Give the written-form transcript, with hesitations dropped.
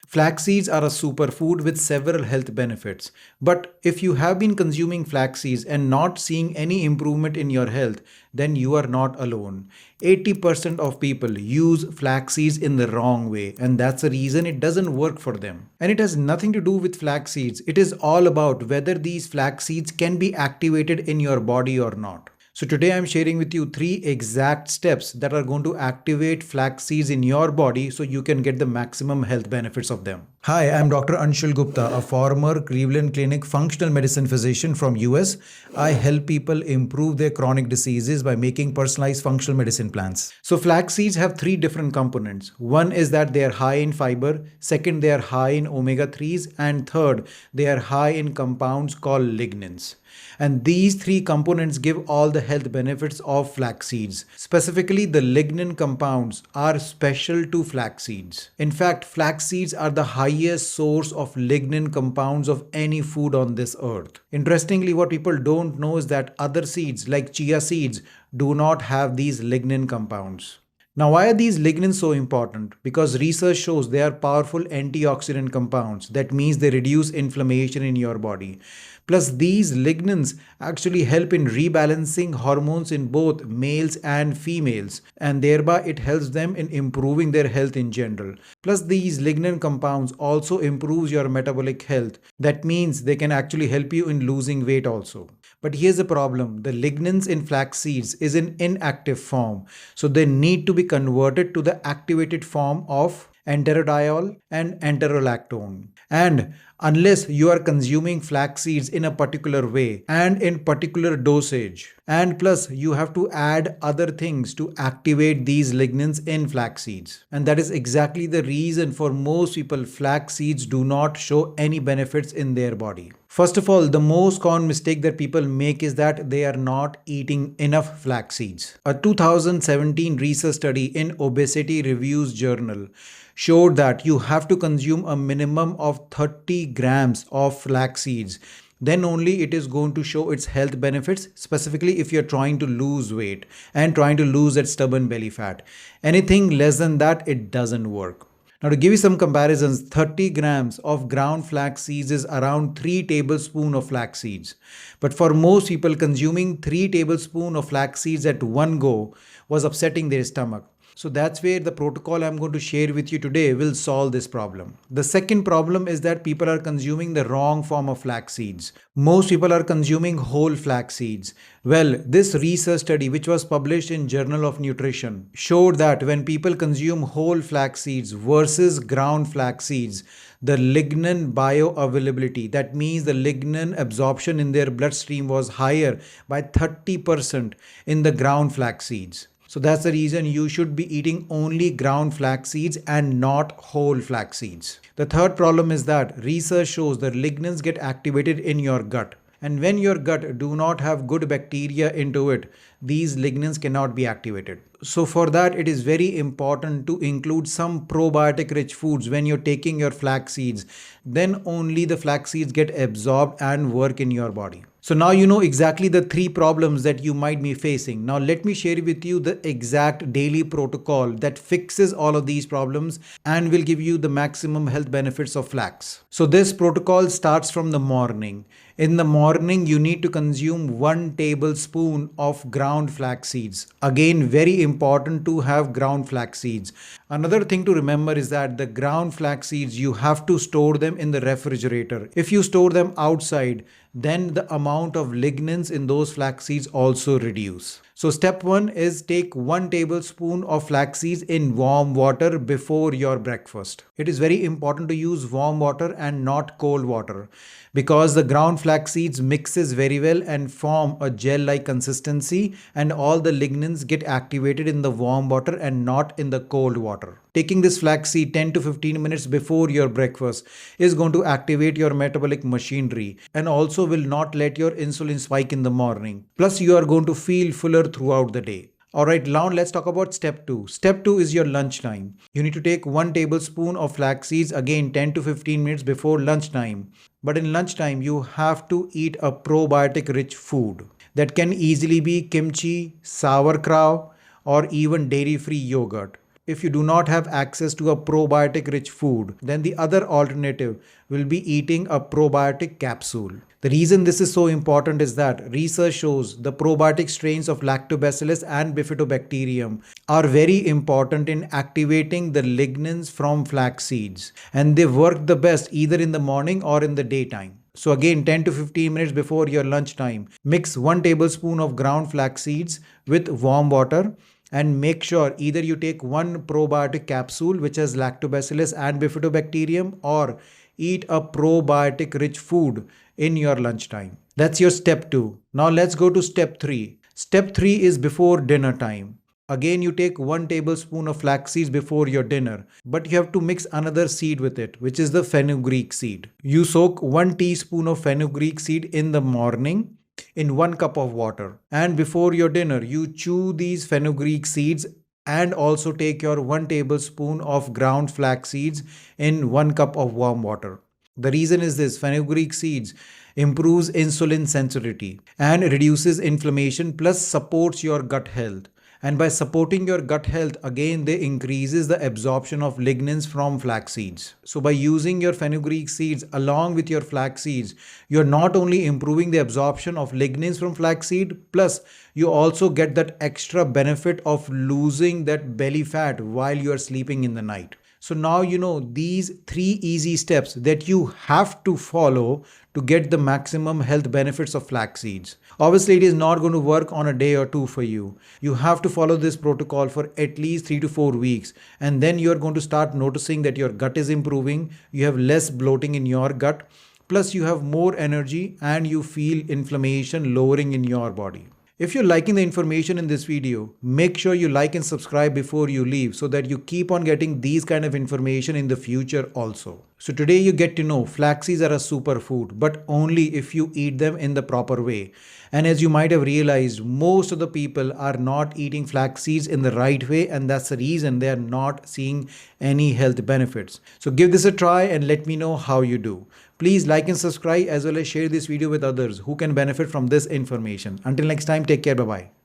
Flax seeds are a superfood with several health benefits. But if you have been consuming flax seeds and not seeing any improvement in your health, then you are not alone. 80% of people use flax seeds in the wrong way, and that's the reason it doesn't work for them. And it has nothing to do with flax seeds. It is all about whether these flax seeds can be activated in your body or not. So today I'm sharing with you 3 exact steps that are going to activate flax seeds in your body so you can get the maximum health benefits of them. Hi, I'm Dr. Anshul Gupta, a former Cleveland Clinic functional medicine physician from US. I help people improve their chronic diseases by making personalized functional medicine plans. So flax seeds have 3 different components. One is that they are high in fiber, second they are high in omega-3s, and third they are high in compounds called lignans. And these 3 components give all the health benefits of flax seeds. Specifically, the lignan compounds are special to flax seeds. In fact, flax seeds are the highest source of lignan compounds of any food on this earth. Interestingly, what people don't know is that other seeds like chia seeds do not have these lignan compounds. Now, why are these lignans so important? Because research shows they are powerful antioxidant compounds. That means they reduce inflammation in your body. Plus, these lignans actually help in rebalancing hormones in both males and females, and thereby it helps them in improving their health in general. Plus, these lignan compounds also improves your metabolic health. That means they can actually help you in losing weight also. But here's the problem. The lignans in flax seeds is in inactive form. So they need to be converted to the activated form of enterodiol and enterolactone. And unless you are consuming flax seeds in a particular way and in particular dosage, and plus you have to add other things to activate these lignans in flax seeds. And that is exactly the reason for most people flax seeds do not show any benefits in their body. First of all, the most common mistake that people make is that they are not eating enough flax seeds. A 2017 research study in Obesity Reviews journal showed that you have to consume a minimum of 30 grams of flax seeds. Then only it is going to show its health benefits, specifically if you're trying to lose weight and trying to lose that stubborn belly fat. Anything less than that, it doesn't work. Now, to give you some comparisons, 30 grams of ground flax seeds is around 3 tablespoons of flax seeds. But for most people, consuming 3 tablespoons of flax seeds at one go was upsetting their stomach. So that's where the protocol I'm going to share with you today will solve this problem. The second problem is that people are consuming the wrong form of flax seeds. Most people are consuming whole flax seeds. Well, this research study, which was published in Journal of Nutrition, showed that when people consume whole flax seeds versus ground flax seeds, the lignan bioavailability, that means the lignan absorption in their bloodstream, was higher by 30% in the ground flax seeds. So that's the reason you should be eating only ground flax seeds and not whole flax seeds. The third problem is that research shows that lignans get activated in your gut. And when your gut do not have good bacteria into it, these lignans cannot be activated. So for that, it is very important to include some probiotic rich foods when you're taking your flax seeds. Then only the flax seeds get absorbed and work in your body. So now you know exactly the 3 problems that you might be facing. Now let me share with you the exact daily protocol that fixes all of these problems and will give you the maximum health benefits of flax. So this protocol starts from the morning. In the morning, you need to consume 1 tablespoon of ground flax seeds. Again, very important to have ground flax seeds. Another thing to remember is that the ground flax seeds, you have to store them in the refrigerator. If you store them outside, then the amount of lignans in those flax seeds also reduce. So step 1 is take 1 tablespoon of flax seeds in warm water before your breakfast. It is very important to use warm water and not cold water because the ground flax seeds mixes very well and form a gel-like consistency, and all the lignans get activated in the warm water and not in the cold water. Taking this flax seed 10 to 15 minutes before your breakfast is going to activate your metabolic machinery and also will not let your insulin spike in the morning. Plus, you are going to feel fuller throughout the day. Alright, now let's talk about step 2. Step 2 is your lunchtime. You need to take 1 tablespoon of flax seeds, again 10 to 15 minutes before lunchtime. But in lunchtime, you have to eat a probiotic rich food. That can easily be kimchi, sauerkraut, or even dairy-free yogurt. if you do not have access to a probiotic rich food, then the other alternative will be eating a probiotic capsule. The reason this is so important is that research shows the probiotic strains of Lactobacillus and Bifidobacterium are very important in activating the lignans from flax seeds, and they work the best either in the morning or in the daytime. So again, 10 to 15 minutes before your lunchtime, mix 1 tablespoon of ground flax seeds with warm water, and make sure either you take one probiotic capsule which has Lactobacillus and Bifidobacterium, or eat a probiotic rich food in your lunchtime. That's your step 2. Now let's go to step 3. Step 3 is before dinner time. Again, you take 1 tablespoon of flax seeds before your dinner, but you have to mix another seed with it, which is the fenugreek seed. You soak 1 teaspoon of fenugreek seed in the morning in 1 cup of water, and before your dinner you chew these fenugreek seeds, and also take your 1 tablespoon of ground flax seeds in 1 cup of warm water. The reason is this: fenugreek seeds improves insulin sensitivity and reduces inflammation, plus supports your gut health. And by supporting your gut health, again they increases the absorption of lignans from flax seeds. So by using your fenugreek seeds along with your flax seeds, you're not only improving the absorption of lignans from flax seed, plus you also get that extra benefit of losing that belly fat while you are sleeping in the night. So now you know these 3 easy steps that you have to follow to get the maximum health benefits of flax seeds. Obviously, it is not going to work on a day or two for you. You have to follow this protocol for at least 3 to 4 weeks, and then you're going to start noticing that your gut is improving, you have less bloating in your gut, plus you have more energy and you feel inflammation lowering in your body. If you're liking the information in this video, make sure you like and subscribe before you leave so that you keep on getting these kind of information in the future also. So today you get to know flax seeds are a superfood, but only if you eat them in the proper way. And as you might have realized, most of the people are not eating flax seeds in the right way, and that's the reason they are not seeing any health benefits. So give this a try and let me know how you do. Please like and subscribe, as well as share this video with others who can benefit from this information. Until next time, take care. Bye-bye.